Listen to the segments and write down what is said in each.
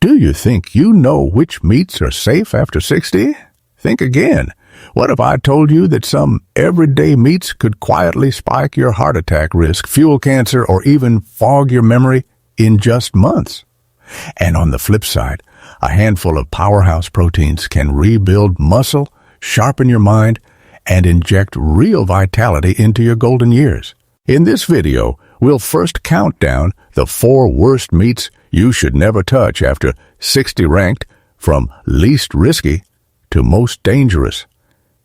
Do you think you know which meats are safe after 60? Think again. What if I told you that some everyday meats could quietly spike your heart attack risk, fuel cancer, or even fog your memory in just months? And on the flip side, a handful of powerhouse proteins can rebuild muscle, sharpen your mind, and inject real vitality into your golden years. In this video, we'll first count down the 4 worst meats you should never touch after 60 ranked from least risky to most dangerous.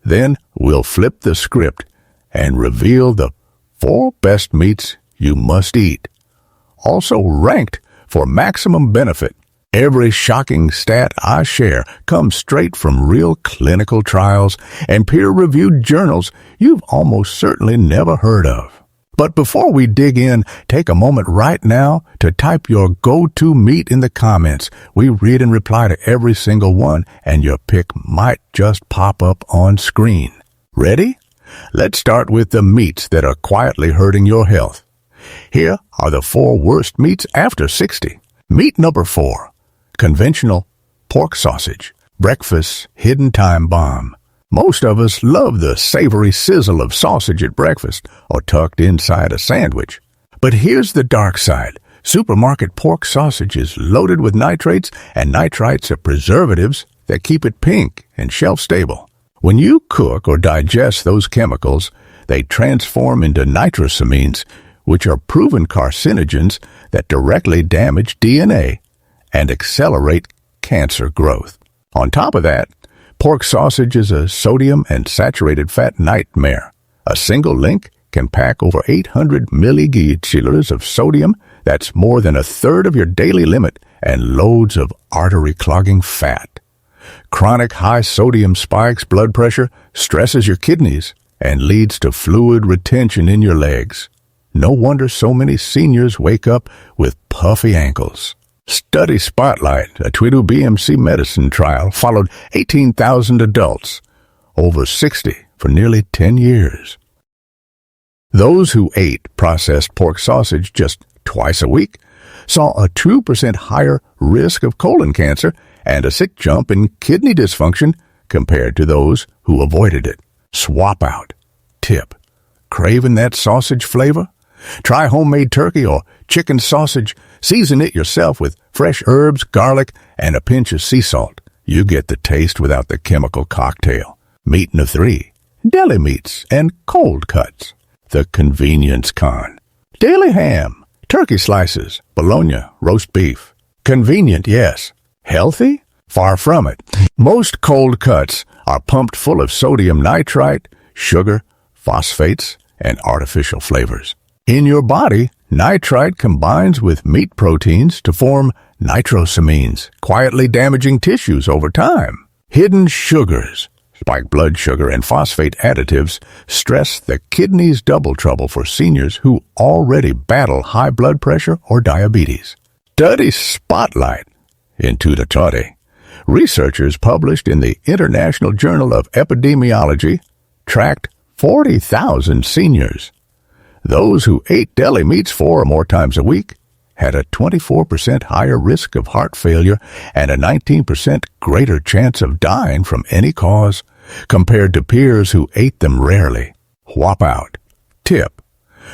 Then we'll flip the script and reveal the 4 best meats you must eat, also ranked for maximum benefit. Every shocking stat I share comes straight from real clinical trials and peer-reviewed journals you've almost certainly never heard of. But before we dig in, take a moment right now to type your go-to meat in the comments. We read and reply to every single one, and your pick might just pop up on screen. Ready? Let's start with the meats that are quietly hurting your health. Here are the 4 worst meats after 60. Meat number 4, conventional pork sausage, breakfast's hidden time bomb. Most of us love the savory sizzle of sausage at breakfast or tucked inside a sandwich. But here's the dark side. Supermarket pork sausage is loaded with nitrates, and nitrites are preservatives that keep it pink and shelf-stable. When you cook or digest those chemicals, they transform into nitrosamines, which are proven carcinogens that directly damage DNA and accelerate cancer growth. On top of that, pork sausage is a sodium and saturated fat nightmare. A single link can pack over 800 milligillies of sodium. That's more than a third of your daily limit, and loads of artery-clogging fat. Chronic high sodium spikes blood pressure, stresses your kidneys, and leads to fluid retention in your legs. No wonder so many seniors wake up with puffy ankles. Study Spotlight, a Twitter BMC medicine trial, followed 18,000 adults over 60 for nearly 10 years. Those who ate processed pork sausage just twice a week saw a 2% higher risk of colon cancer and a sick jump in kidney dysfunction compared to those who avoided it. Swap out. Tip. Craving that sausage flavor? Try homemade turkey or chicken sausage. Season it yourself with fresh herbs, garlic, and a pinch of sea salt. You get the taste without the chemical cocktail. Meat number 3, deli meats and cold cuts. The convenience con. Daily ham, turkey slices, bologna, roast beef. Convenient, yes. Healthy? Far from it. Most cold cuts are pumped full of sodium nitrite, sugar, phosphates, and artificial flavors. In your body, nitrite combines with meat proteins to form nitrosamines, quietly damaging tissues over time. Hidden sugars, spiked blood sugar, and phosphate additives stress the kidney's double trouble for seniors who already battle high blood pressure or diabetes. Study Spotlight. Into the toddy. Researchers published in the International Journal of Epidemiology tracked 40,000 seniors. Those who ate deli meats 4 or more times a week had a 24% higher risk of heart failure and a 19% greater chance of dying from any cause compared to peers who ate them rarely. Whop out. Tip.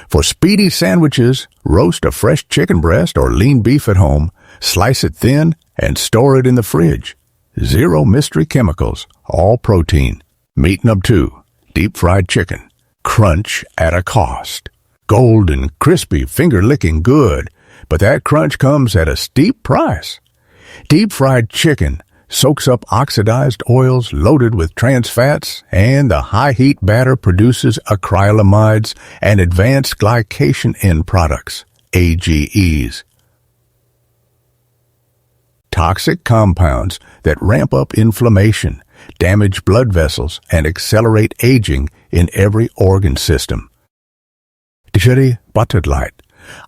For speedy sandwiches, roast a fresh chicken breast or lean beef at home, slice it thin, and store it in the fridge. 0 mystery chemicals, all protein. Meat number 2, deep-fried chicken. Crunch at a cost. Golden, crispy, finger-licking good, but that crunch comes at a steep price. Deep-fried chicken soaks up oxidized oils loaded with trans fats, and the high-heat batter produces acrylamides and advanced glycation end products, AGEs. Toxic compounds that ramp up inflammation, damage blood vessels, and accelerate aging in every organ system. Geriatrics,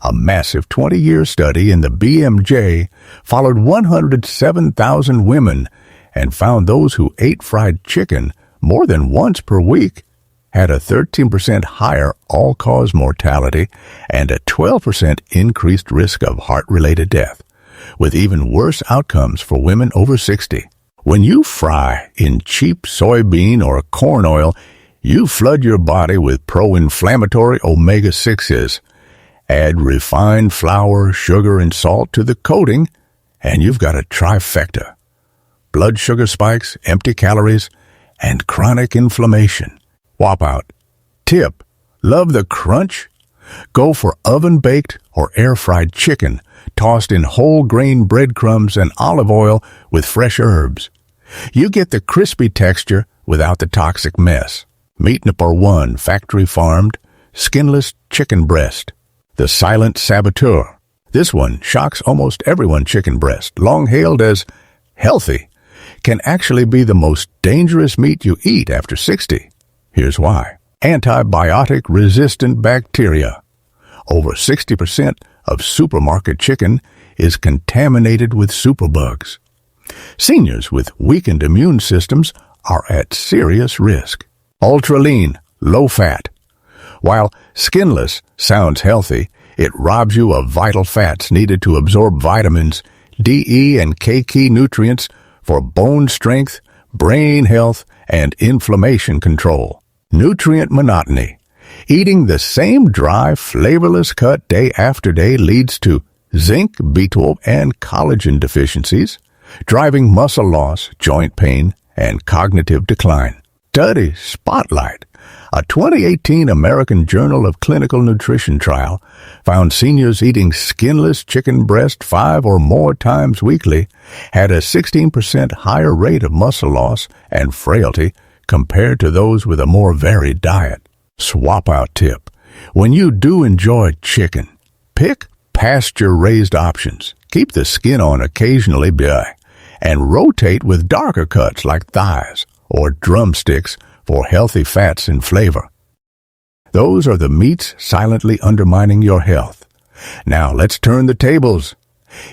a massive 20-year study in the BMJ, followed 107,000 women and found those who ate fried chicken more than once per week had a 13% higher all-cause mortality and a 12% increased risk of heart-related death. with even worse outcomes for women over 60. When you fry in cheap soybean or corn oil, you flood your body with pro-inflammatory omega-6s. Add refined flour, sugar, and salt to the coating, and you've got a trifecta. Blood sugar spikes, empty calories, and chronic inflammation. Whop out. Tip: love the crunch? Go for oven-baked or air-fried chicken, tossed in whole grain breadcrumbs and olive oil with fresh herbs. You get the crispy texture without the toxic mess. Meat number 1, factory-farmed, skinless chicken breast. The silent saboteur. This one shocks almost everyone. Chicken breast, long hailed as healthy, can actually be the most dangerous meat you eat after 60. Here's why. Antibiotic-resistant bacteria. Over 60% of supermarket chicken is contaminated with superbugs. Seniors with weakened immune systems are at serious risk. Ultra-lean, low-fat. While skinless sounds healthy, it robs you of vital fats needed to absorb vitamins, D, E, and K key nutrients for bone strength, brain health, and inflammation control. Nutrient monotony. Eating the same dry, flavorless cut day after day leads to zinc, B12, and collagen deficiencies, driving muscle loss, joint pain, and cognitive decline. Study Spotlight, a 2018 American Journal of Clinical Nutrition trial, found seniors eating skinless chicken breast 5 or more times weekly had a 16% higher rate of muscle loss and frailty compared to those with a more varied diet. Swap out tip. When you do enjoy chicken, pick pasture-raised options. Keep the skin on occasionally, and rotate with darker cuts like thighs or drumsticks for healthy fats and flavor. Those are the meats silently undermining your health. Now let's turn the tables.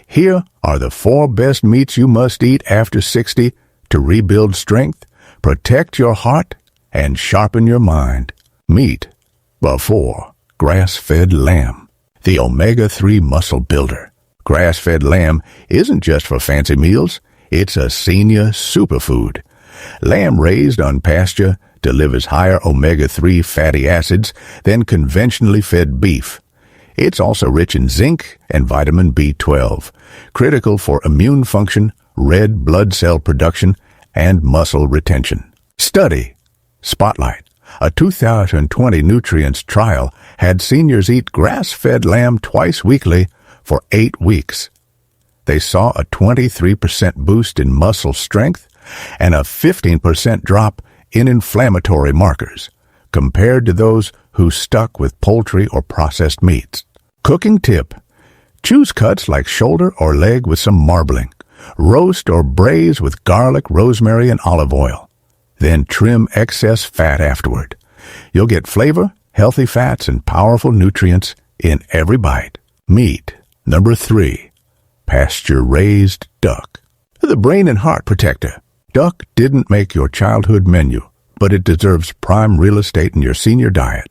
Here are the 4 best meats you must eat after 60 to rebuild strength, protect your heart, and sharpen your mind. Meat. 4. Grass-fed lamb. The omega-3 muscle builder. Grass-fed lamb isn't just for fancy meals. It's a senior superfood. Lamb raised on pasture delivers higher omega-3 fatty acids than conventionally fed beef. It's also rich in zinc and vitamin B12, critical for immune function, red blood cell production, and muscle retention. Study Spotlight. A 2020 nutrients trial had seniors eat grass-fed lamb twice weekly for 8 weeks. They saw a 23% boost in muscle strength and a 15% drop in inflammatory markers compared to those who stuck with poultry or processed meats. Cooking tip. Choose cuts like shoulder or leg with some marbling. Roast or braise with garlic, rosemary, and olive oil. Then trim excess fat afterward. You'll get flavor, healthy fats, and powerful nutrients in every bite. Meat. 3. Pasture-raised duck. The brain and heart protector. Duck didn't make your childhood menu, but it deserves prime real estate in your senior diet.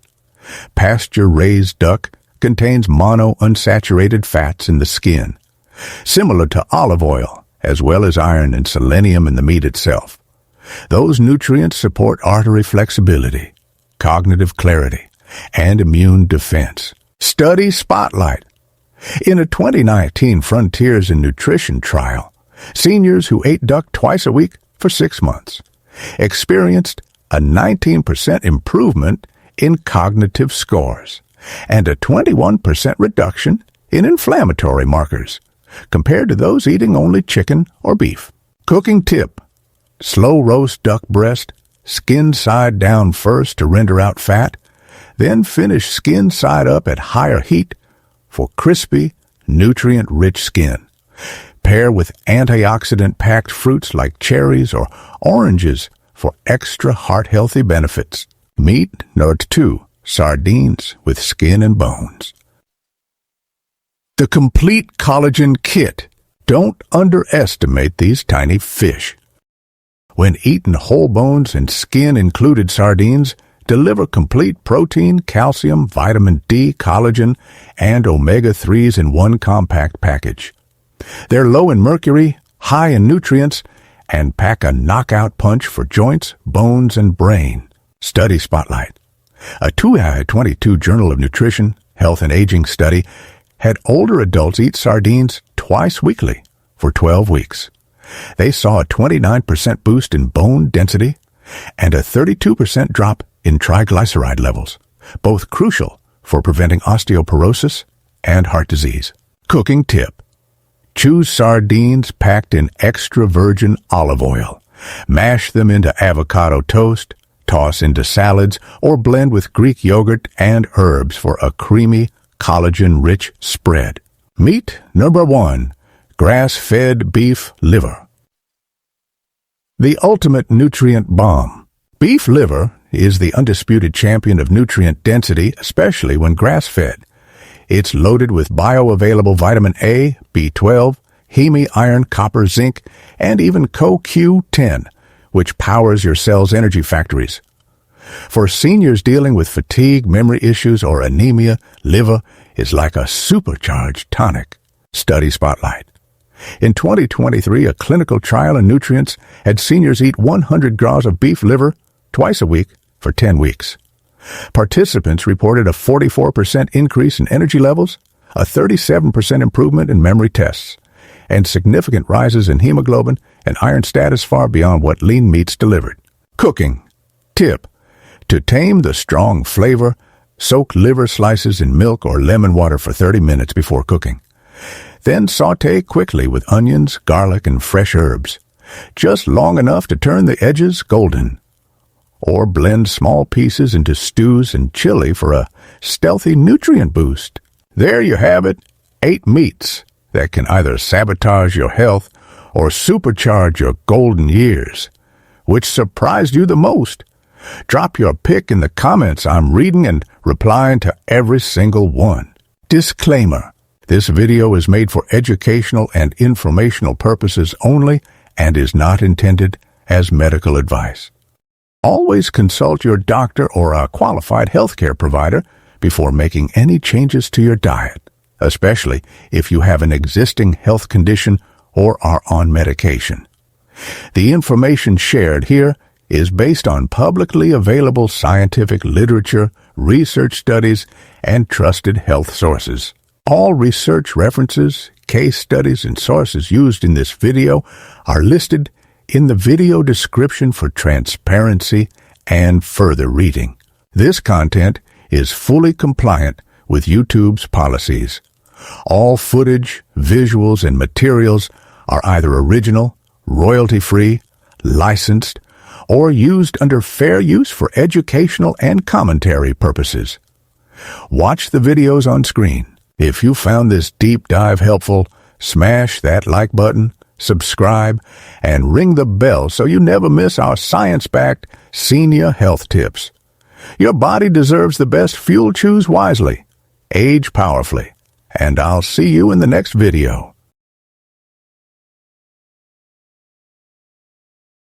Pasture-raised duck contains monounsaturated fats in the skin, similar to olive oil, as well as iron and selenium in the meat itself. Those nutrients support artery flexibility, cognitive clarity, and immune defense. Study Spotlight. In a 2019 Frontiers in Nutrition trial, seniors who ate duck twice a week for 6 months experienced a 19% improvement in cognitive scores and a 21% reduction in inflammatory markers compared to those eating only chicken or beef. Cooking tip. Slow roast duck breast, skin side down first to render out fat, then finish skin side up at higher heat for crispy, nutrient-rich skin. Pair with antioxidant-packed fruits like cherries or oranges for extra heart-healthy benefits. Meat. 2. Sardines with skin and bones. The complete collagen kit. Don't underestimate these tiny fish. When eaten, whole bones and skin-included sardines deliver complete protein, calcium, vitamin D, collagen, and omega-3s in one compact package. They're low in mercury, high in nutrients, and pack a knockout punch for joints, bones, and brain. Study Spotlight. A 2022 Journal of Nutrition, Health and Aging study had older adults eat sardines twice weekly for 12 weeks. They saw a 29% boost in bone density and a 32% drop in triglyceride levels, both crucial for preventing osteoporosis and heart disease. Cooking tip. Choose sardines packed in extra virgin olive oil. Mash them into avocado toast, toss into salads, or blend with Greek yogurt and herbs for a creamy, collagen-rich spread. Meat number 1. Grass-fed beef liver. The ultimate nutrient bomb. Beef liver is the undisputed champion of nutrient density, especially when grass-fed. It's loaded with bioavailable vitamin A, B12, heme, iron, copper, zinc, and even CoQ10, which powers your cell's energy factories. For seniors dealing with fatigue, memory issues, or anemia, liver is like a supercharged tonic. Study Spotlight. In 2023, a clinical trial in nutrients had seniors eat 100 grams of beef liver twice a week for 10 weeks. Participants reported a 44% increase in energy levels, a 37% improvement in memory tests, and significant rises in hemoglobin and iron status far beyond what lean meats delivered. Cooking. Tip. To tame the strong flavor, soak liver slices in milk or lemon water for 30 minutes before cooking. Then sauté quickly with onions, garlic, and fresh herbs, just long enough to turn the edges golden. Or blend small pieces into stews and chili for a stealthy nutrient boost. There you have it, 8 meats that can either sabotage your health or supercharge your golden years. Which surprised you the most? Drop your pick in the comments. I'm reading and replying to every single one. Disclaimer. This video is made for educational and informational purposes only and is not intended as medical advice. Always consult your doctor or a qualified healthcare provider before making any changes to your diet, especially if you have an existing health condition or are on medication. The information shared here is based on publicly available scientific literature, research studies, and trusted health sources. All research references, case studies, and sources used in this video are listed in the video description for transparency and further reading. This content is fully compliant with YouTube's policies. All footage, visuals, and materials are either original, royalty-free, licensed, or used under fair use for educational and commentary purposes. Watch the videos on screen. If you found this deep dive helpful, smash that like button, subscribe, and ring the bell so you never miss our science-backed senior health tips. Your body deserves the best fuel. Choose wisely, age powerfully, and I'll see you in the next video.